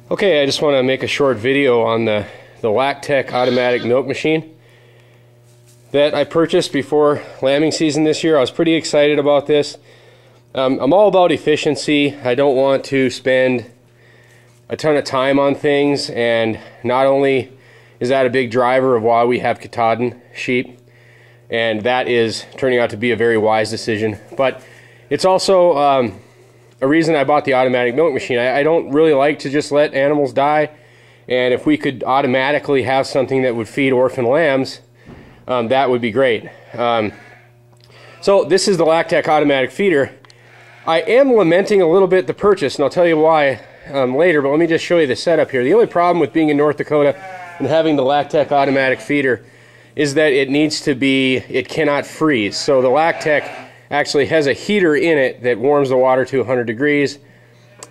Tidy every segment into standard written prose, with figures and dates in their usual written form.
Okay, I just want to make a short video on the Lac Tek automatic milk machine that I purchased before lambing season this year. I was pretty excited about this. I'm all about efficiency. I don't want to spend a ton of time on things, and not only is that a big driver of why we have Katahdin sheep, and that is turning out to be a very wise decision, but it's also a reason I bought the automatic milk machine. I don't really like to just let animals die, and if we could automatically have something that would feed orphan lambs, that would be great. So this is the Lac Tek automatic feeder. I am lamenting a little bit the purchase, and I'll tell you why later, but let me just show you the setup here. The only problem with being in North Dakota and having the Lac Tek automatic feeder is that it cannot freeze. So the Lac Tek actually has a heater in it that warms the water to 100 degrees,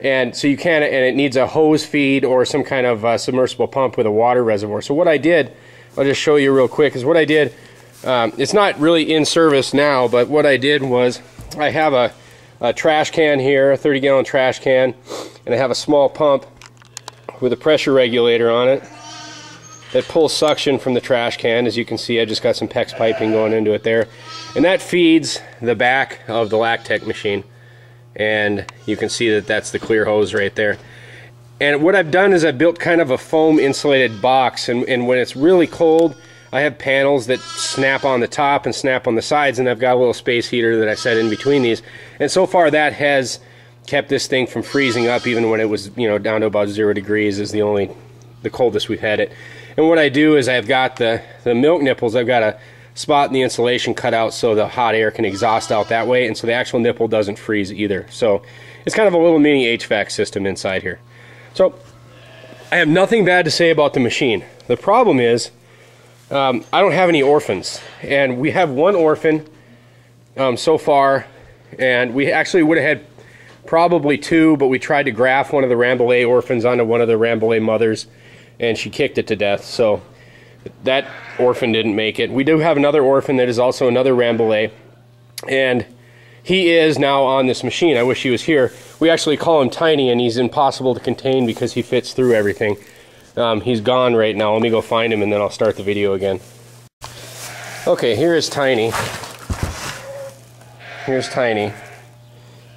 and so and it needs a hose feed or some kind of submersible pump with a water reservoir. So what I did, I'll just show you real quick, is what I did, it's not really in service now, but what I did was I have a trash can here, a 30-gallon trash can, and I have a small pump with a pressure regulator on it that pulls suction from the trash can. As you can see, I just got some PEX piping going into it there, and that feeds the back of the Lac Tek machine, and you can see that that's the clear hose right there. And what I've done is I've built kind of a foam insulated box, and when it's really cold, I have panels that snap on the top and snap on the sides, and I've got a little space heater that I set in between these, and so far that has kept this thing from freezing up, even when it was, you know, down to about 0 degrees is the coldest we've had it. And what I do is I've got the milk nipples, I've got a spot in the insulation cut out so the hot air can exhaust out that way, and so the actual nipple doesn't freeze either. So it's kind of a little mini HVAC system inside here. So I have nothing bad to say about the machine. The problem is I don't have any orphans, and we have one orphan so far, and we actually would have had probably two, but we tried to graft one of the Rambouillet orphans onto one of the Rambouillet mothers, and she kicked it to death, so that orphan didn't make it. We do have another orphan that is also another Rambouillet, and he is now on this machine. I wish he was here. We actually call him Tiny, and he's impossible to contain because he fits through everything. He's gone right now. Let me go find him, and then I'll start the video again. Okay, here is Tiny. Here's Tiny.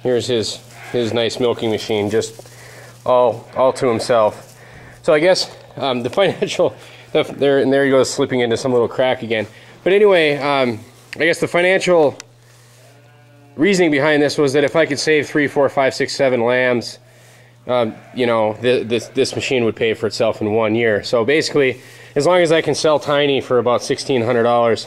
Here's his nice milking machine, just all to himself. So I guess the financial, there he goes, slipping into some little crack again. But anyway, I guess the financial reasoning behind this was that if I could save 3, 4, 5, 6, 7 lambs, you know, this machine would pay for itself in 1 year. So basically, as long as I can sell Tiny for about $1,600,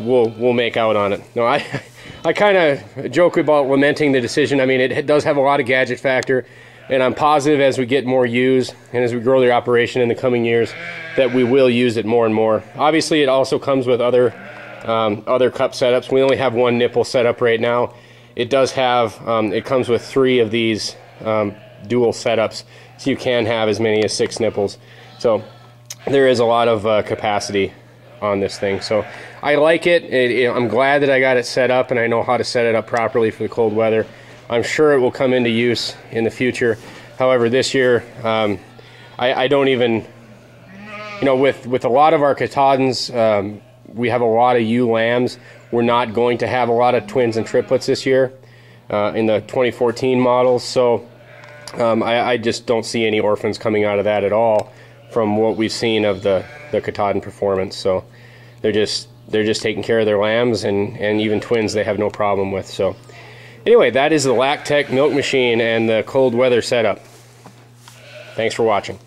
we'll make out on it. No, I kind of joke about lamenting the decision. I mean, it does have a lot of gadget factor, and I'm positive as we get more use and as we grow the operation in the coming years that we will use it more and more. Obviously, it also comes with other cup setups. We only have one nipple set up right now. It does have, it comes with 3 of these dual setups, so you can have as many as 6 nipples. So there is a lot of capacity on this thing. So I like it. I'm glad that I got it set up, and I know how to set it up properly for the cold weather. I'm sure it will come into use in the future. However, this year, I don't even, you know, with a lot of our Katahdins, we have a lot of ewe lambs. We're not going to have a lot of twins and triplets this year in the 2014 models. So I just don't see any orphans coming out of that at all from what we've seen of the Katahdin performance. So they're just taking care of their lambs, and even twins they have no problem with. So anyway, that is the Lac Tek milk machine and the cold weather setup. Thanks for watching.